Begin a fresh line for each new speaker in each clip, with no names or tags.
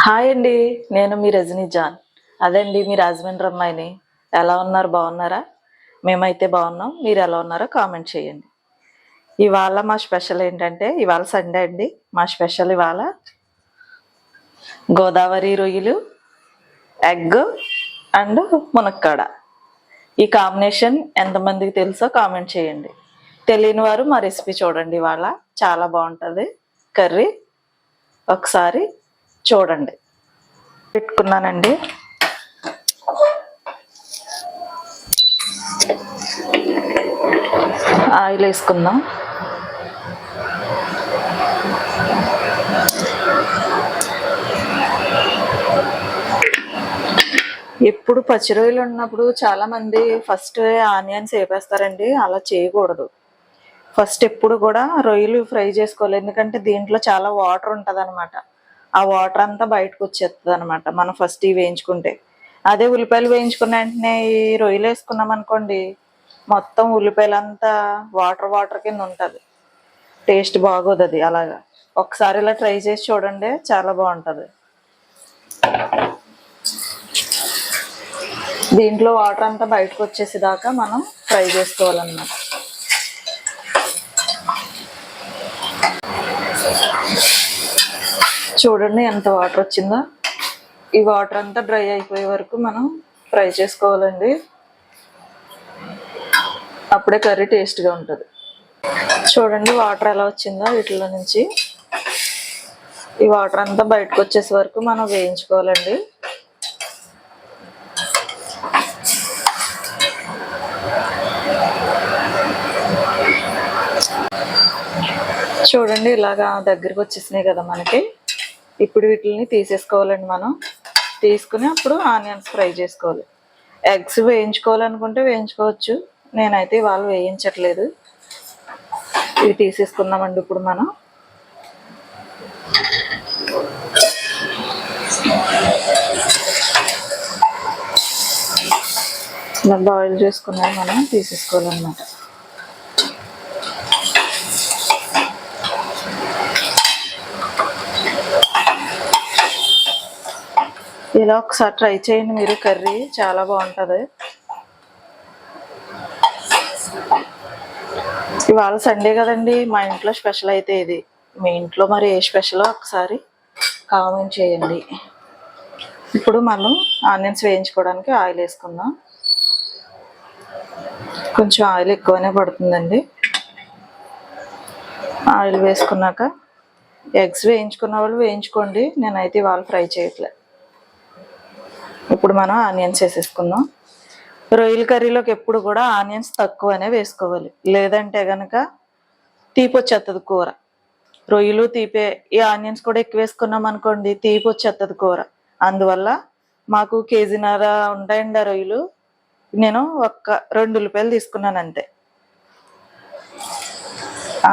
Hi అండి, నేను మీ Rajani John. అదండి మీ రాజమండ్రి అమ్మాయిని. ఎలా ఉన్నారు? బాగున్నారా? మేమైతే బాగున్నాం. మీరు ఎలా ఉన్నారో కామెంట్ చేయండి. ఇవాళ మా స్పెషల్ ఏంటంటే, ఇవాళ సండే అండి. మా స్పెషల్ ఇవాళ గోదావరి రొయ్యలు, ఎగ్ అండ్ మునక్కాడ. ఈ కాంబినేషన్ ఎంతమందికి తెలుసో కామెంట్ చేయండి. తెలియని వారు మా రెసిపీ చూడండి. ఇవాళ చాలా బాగుంటుంది కర్రీ. ఒకసారి చూడండి. పెట్టుకున్నానండి. ఆయిల్ వేసుకుందాం. ఎప్పుడు పచ్చి రొయ్యలు ఉన్నప్పుడు చాలా మంది ఫస్ట్ ఆనియన్స్ వేపేస్తారండి. అలా చేయకూడదు. ఫస్ట్ ఎప్పుడు కూడా రొయ్యలు ఫ్రై చేసుకోవాలి. ఎందుకంటే దీంట్లో చాలా వాటర్ ఉంటుంది అనమాట. ఆ వాటర్ అంతా బయటకు వచ్చేస్తుంది అనమాట మనం ఫస్ట్ ఇవి వేయించుకుంటే. అదే ఉల్లిపాయలు వేయించుకున్న వెంటనే ఈ రొయ్యలు వేసుకున్నాం అనుకోండి, మొత్తం ఉల్లిపాయలంతా వాటర్ వాటర్ కింద ఉంటుంది. టేస్ట్ బాగోదు అది. అలాగా ఒకసారి ఇలా ట్రై చేసి చూడండి, చాలా బాగుంటుంది. దీంట్లో వాటర్ అంతా బయటకు వచ్చేసేదాకా మనం ఫ్రై చేసుకోవాలన్నమాట. చూడండి ఎంత వాటర్ వచ్చిందో. ఈ వాటర్ అంతా డ్రై అయిపోయే వరకు మనం ఫ్రై చేసుకోవాలండి. అప్పుడే కర్రీ టేస్ట్గా ఉంటుంది. చూడండి వాటర్ ఎలా వచ్చిందో. వీటిలో నుంచి ఈ వాటర్ అంతా బయటకు వచ్చేసే వరకు మనం వేయించుకోవాలండి. చూడండి ఇలాగా దగ్గరికి వచ్చేసినాయి కదా మనకి. ఇప్పుడు వీటిని తీసేసుకోవాలండి. మనం తీసుకుని అప్పుడు ఆనియన్స్ ఫ్రై చేసుకోవాలి. ఎగ్స్ వేయించుకోవాలనుకుంటే వేయించుకోవచ్చు. నేనైతే ఇవాళ వేయించట్లేదు. ఇవి తీసేసుకుందామండి. ఇప్పుడు మనం ఇలా బాయిల్ చేసుకున్నాం, మనం తీసేసుకోవాలన్నమాట. ఇలా ఒకసారి ట్రై చేయండి మీరు. కర్రీ చాలా బాగుంటుంది. ఇవాళ సండే కదండి, మా ఇంట్లో స్పెషల్ అయితే ఇది. మీ ఇంట్లో మరి ఏ స్పెషలో ఒకసారి కామెంట్ చేయండి. ఇప్పుడు మనం ఆనియన్స్ వేయించుకోవడానికి ఆయిల్ వేసుకుందాం. కొంచెం ఆయిల్ ఎక్కువనే పడుతుందండి. ఆయిల్ వేసుకున్నాక ఎగ్స్ వేయించుకున్న వాళ్ళు వేయించుకోండి. నేనైతే ఇవాళ ఫ్రై చేయట్లే. ఇప్పుడు మనం ఆనియన్స్ వేసేసుకుందాం. రొయ్యల కర్రీలోకి ఎప్పుడు కూడా ఆనియన్స్ తక్కువనే వేసుకోవాలి, లేదంటే కనుక తీపి వచ్చేస్తుంది కూర. రొయ్యలు తీపే, ఈ ఆనియన్స్ కూడా ఎక్కువ వేసుకున్నాం అనుకోండి తీపి వచ్చేస్తుంది కూర. అందువల్ల మాకు కేజీన్నర ఉంటాయండి ఆ రొయ్యలు. నేను 2 ఉల్లిపాయలు తీసుకున్నాను అంతే.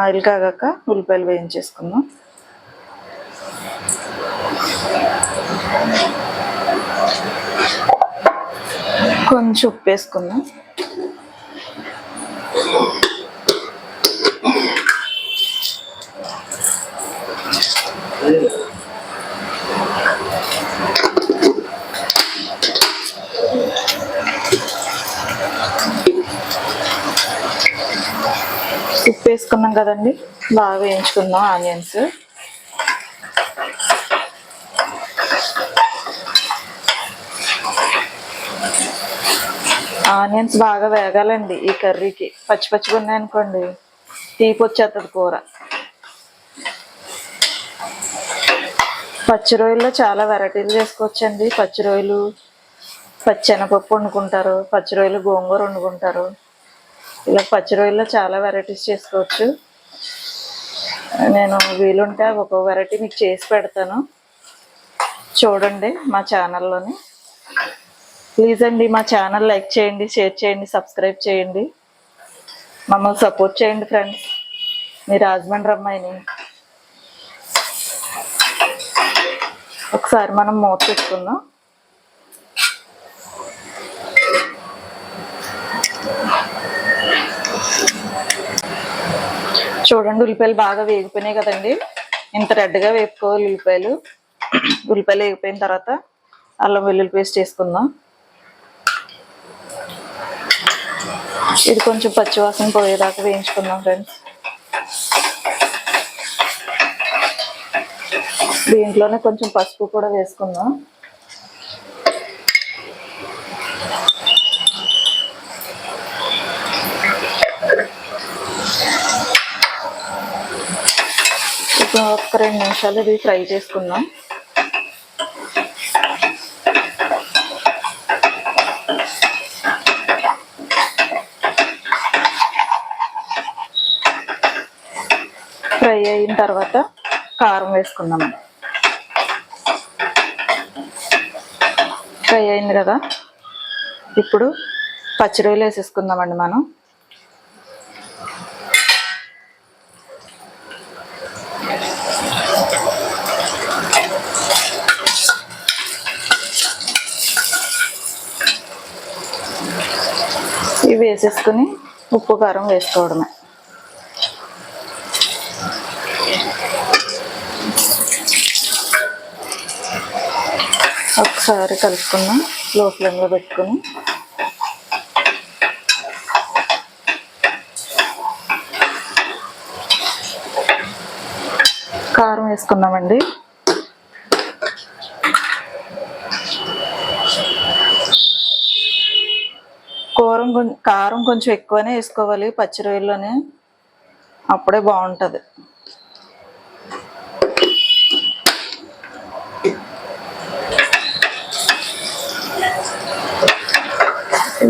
ఆయిల్ కాగాక ఉల్లిపాయలు వేయించేసుకుందాం. కొంచెం ఉప్పు వేసుకుందాం. ఉప్పు వేసుకున్నాం కదండి, బాగా వేయించుకుందాం ఆనియన్స్. ఆనియన్స్ బాగా వేగాలండి ఈ కర్రీకి. పచ్చి పచ్చిగా ఉన్నాయనుకోండి తీపి వచ్చేస్తుంది కూర. పచ్చి రొయ్యల్లో చాలా వెరైటీలు చేసుకోవచ్చండి. పచ్చి రొయ్యలు పచ్చెనపప్పు వండుకుంటారు, పచ్చి రొయ్యలు గోంగూర వండుకుంటారు. ఇలా పచ్చి రొయ్యల్లో చాలా వెరైటీస్ చేసుకోవచ్చు. నేను వీలుంటే ఒక్కో వెరైటీ మీకు చేసి పెడతాను, చూడండి మా ఛానల్లోని. ప్లీజ్ అండి మా ఛానల్ లైక్ చేయండి, షేర్ చేయండి, సబ్స్క్రైబ్ చేయండి. మమ్మల్ని సపోర్ట్ చేయండి ఫ్రెండ్స్. మీ రాజమండ్రి అమ్మాయిని. ఒకసారి మనం మూత పెట్టుకుందాం. చూడండి ఉల్లిపాయలు బాగా వేగిపోయినాయి కదండి. ఇంత రెడ్గా వేపుకోవాలి ఉల్లిపాయలు. ఉల్లిపాయలు వేగిపోయిన తర్వాత అల్లం వెల్లుల్లి పేస్ట్ వేసుకుందాం. ఇది కొంచెం పచ్చివాసన పోయేదాకా వేయించుకుందాం ఫ్రెండ్స్. దీంట్లోనే కొంచెం పసుపు కూడా వేసుకుందాం. ఇప్పుడు ఒక 2 నిమిషాలు ఇది ఫ్రై చేసుకుందాం. ఫ్రై అయిన తర్వాత కారం వేసుకుందాం. ఫ్రై అయింది కదా, ఇప్పుడు పచ్చి రొయ్యలు వేసేసుకుందామండి మనం. ఇవి వేసేసుకుని ఉప్పు కారం వేసుకోవడమే. ఒకసారి కలుపుకున్నాం లో ఫ్లేమ్లో పెట్టుకుని. కారం వేసుకుందామండి. కారం కొంచెం ఎక్కువనే వేసుకోవాలి పచ్చి రొయ్యల్లోనే, అప్పుడే బాగుంటుంది.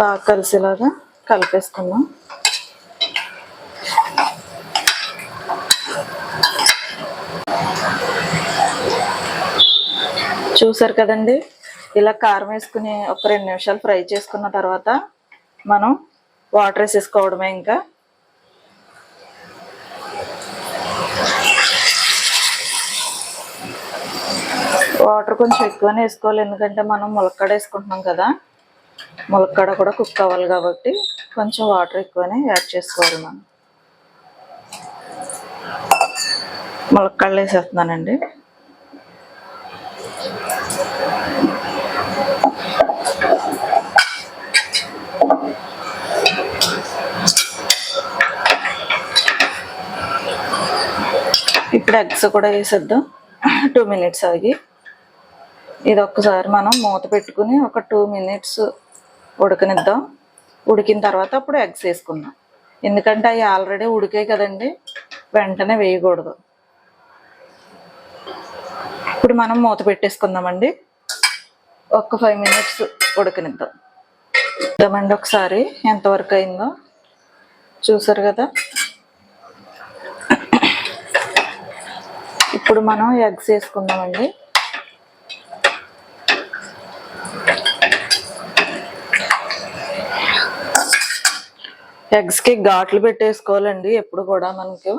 బాగా కలిసేలాగా కలిపేసుకుందాం. చూసారు కదండి, ఇలా కారం వేసుకుని ఒక 2 నిమిషాలు ఫ్రై చేసుకున్న తర్వాత మనం వాటర్ వేసేసుకోవడమే. ఇంకా వాటర్ కొంచెం ఎక్కువనే వేసుకోవాలి, ఎందుకంటే మనం ములక్కాడ వేసుకుంటున్నాం కదా, ములక్కాడ కూడా కుక్ అవ్వాలి కాబట్టి కొంచెం వాటర్ ఎక్కువనే యాడ్ చేసుకోవాలి. మనం ములక్కాడలు వేసేస్తున్నానండి. ఇప్పుడు ఎగ్స్ కూడా వేసేద్దాం. 2 మినిట్స్ ఆగి ఇది ఒక్కసారి మనం మూత పెట్టుకుని ఒక 2 మినిట్స్ ఉడకనిద్దాం. ఉడికిన తర్వాత అప్పుడు ఎగ్స్ వేసుకుందాం, ఎందుకంటే అవి ఆల్రెడీ ఉడికాయి కదండి, వెంటనే వేయకూడదు. ఇప్పుడు మనం మూత పెట్టేసుకుందామండి. ఒక 5 మినిట్స్ ఉడకనిద్దాం. ఇద్దామండి ఒకసారి ఎంతవరకు అయిందో. చూసారు కదా, ఇప్పుడు మనం ఎగ్స్ వేసుకుందామండి. ఎగ్స్కి ఘాట్లు పెట్టేసుకోవాలండి ఎప్పుడు కూడా మనకు,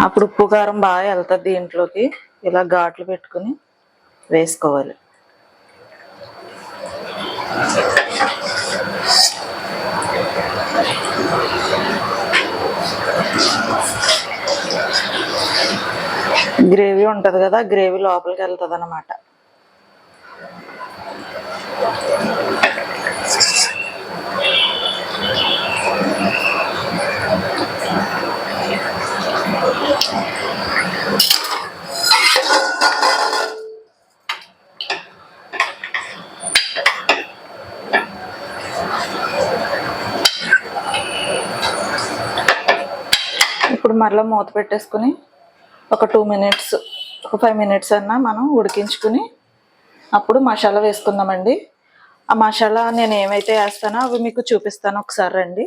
అప్పుడు ఉప్పు కారం బాగా వెళ్తుంది దీంట్లోకి. ఇలా ఘాట్లు పెట్టుకుని వేసుకోవాలి. గ్రేవీ ఉంటుంది కదా, గ్రేవీ లోపలికి వెళ్తుంది అన్నమాట. ఇప్పుడు మరలా మూత పెట్టేసుకుని ఒక 2 మినిట్స్, ఒక 5 మినిట్స్ అన్నా మనం ఉడికించుకుని అప్పుడు మసాలా వేసుకుందామండి. ఆ మసాలా నేను ఏమైతే వేస్తానో అవి మీకు చూపిస్తాను, ఒకసారి రండి.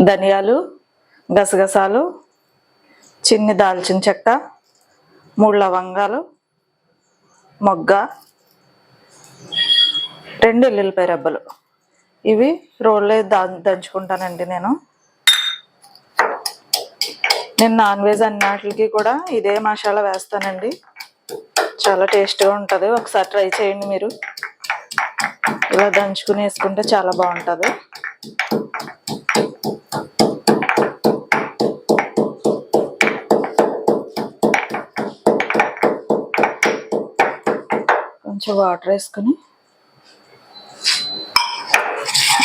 ధనియాలు, గసగసాలు, చిన్ని దాల్చిన చెక్క, 3 లవంగాలు, మొగ్గ, 2 ఎల్లుల్లిపాయ రెబ్బలు. ఇవి రోల్లో దంచుకుంటానండి. నేను నాన్ వెజ్ అన్నిటికి కూడా ఇదే మసాలా వేస్తానండి. చాలా టేస్ట్గా ఉంటుంది. ఒకసారి ట్రై చేయండి మీరు. ఇలా దంచుకుని వేసుకుంటే చాలా బాగుంటుంది. కొంచెం వాటర్ వేసుకుని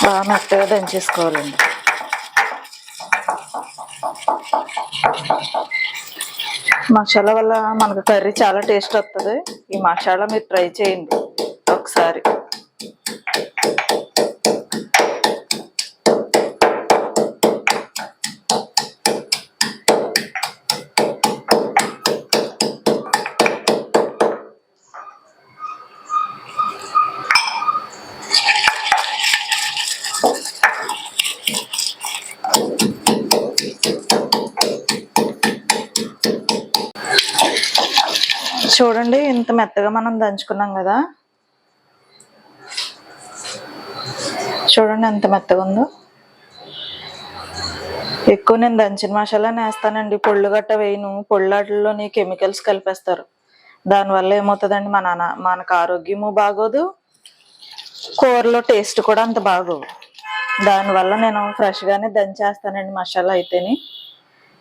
బాగా మెత్తగా దంచేసుకోవాలండి. మసాలా వల్ల మనకు కర్రీ చాలా టేస్ట్ వస్తుంది. ఈ మసాలా మీరు ట్రై చేయండి ఒకసారి. చూడండి ఇంత మెత్తగా మనం దంచుకున్నాం కదా, చూడండి ఎంత మెత్తగా ఉందో. ఎక్కువ నేను దంచిన మసాలానే వేస్తానండి, పొళ్ళు గట్ట వేయను. పొళ్ళాటల్లోని కెమికల్స్ కలిపేస్తారు. దానివల్ల ఏమవుతుందండి, మనకు ఆరోగ్యము బాగోదు, కూరలో టేస్ట్ కూడా అంత బాగోదు. దానివల్ల నేను ఫ్రెష్గానే దంచేస్తానండి మసాలా అయితేని.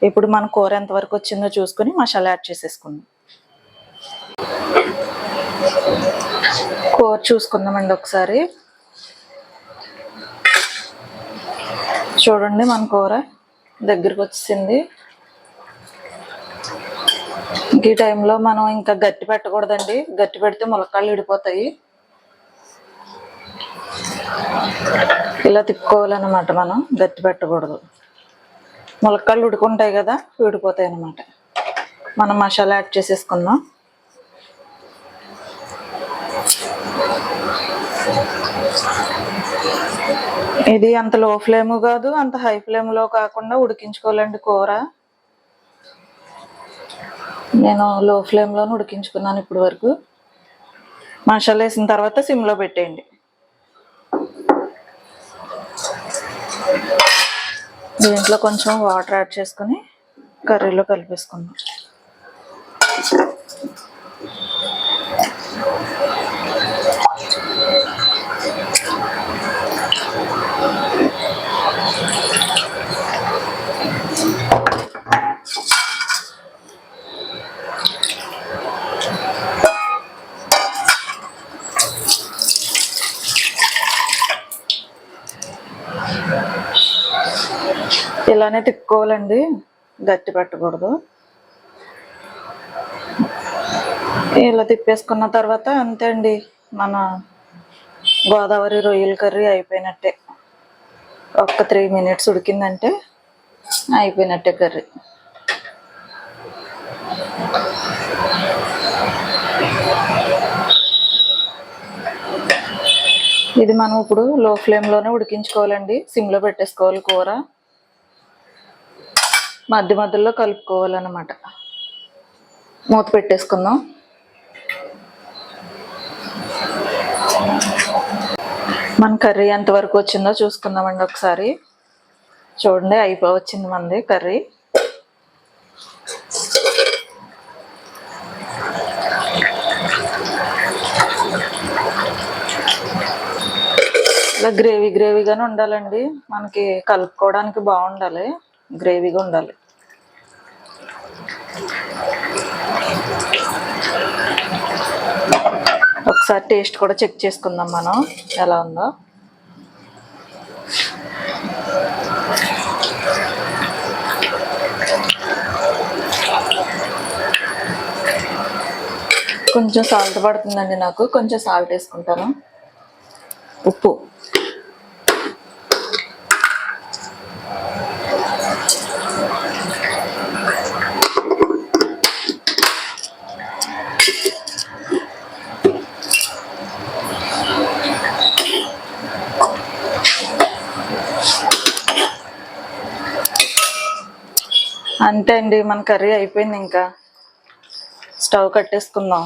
ఇప్పుడు మన కూర ఎంతవరకు వచ్చిందో చూసుకుని మసాలా యాడ్ చేసేసుకుందాం. కూర చూసుకుందామండి ఒకసారి. చూడండి మన కూర దగ్గరికి వచ్చింది. ఈ టైంలో మనం ఇంకా గట్టి పెట్టకూడదండి, గట్టి పెడితే ములక్కాళ్ళు విడిపోతాయి. ఇలా తిప్పుకోవాలన్నమాట, మనం గట్టి పెట్టకూడదు. ములక్కాళ్ళు ఉడుకుంటాయి కదా, విడిపోతాయి అన్నమాట. మనం మసాలా యాడ్ చేసేసుకుందాం. ఇది అంత లో ఫ్లేమ్ కాదు, అంత హై ఫ్లేమ్లో కాకుండా ఉడికించుకోవాలండి కూర. నేను లో ఫ్లేమ్లోనే ఉడికించుకున్నాను ఇప్పటి వరకు. మసాలా వేసిన తర్వాత సిమ్లో పెట్టేయండి. దీంట్లో కొంచెం వాటర్ యాడ్ చేసుకుని కర్రీలో కలిపేసుకుందాం. ఇలానే తిప్పుకోవాలండి, గట్టి పెట్టకూడదు. ఇలా తిప్పేసుకున్న తర్వాత అంతే అండి, మన గోదావరి రొయ్యల కర్రీ అయిపోయినట్టే. ఒక్క 3 minutes ఉడికిందంటే అయిపోయినట్టే కర్రీ. ఇది మనం ఇప్పుడు లో ఫ్లేమ్లోనే ఉడికించుకోవాలండి, సిమ్లో పెట్టేసుకోవాలి కూర. మధ్య మధ్యలో కలుపుకోవాలన్నమాట. మూత పెట్టేసుకుందాం. మన కర్రీ ఎంతవరకు వచ్చిందో చూసుకుందామండి ఒకసారి. చూడండి వచ్చింది మనది కర్రీ. ఇలా గ్రేవీగానే ఉండాలండి, మనకి కలుపుకోవడానికి బాగుండాలి, గ్రేవీగా ఉండాలి. ఒకసారి టేస్ట్ కూడా చెక్ చేసుకుందాం మనం ఎలా ఉందో. కొంచెం సాల్ట్ పడుతుందండి నాకు, కొంచెం సాల్ట్ వేసుకుంటాను. ఉప్పు అంతే అండి, మన కర్రీ అయిపోయింది. ఇంకా స్టవ్ కట్టేసుకుందాం.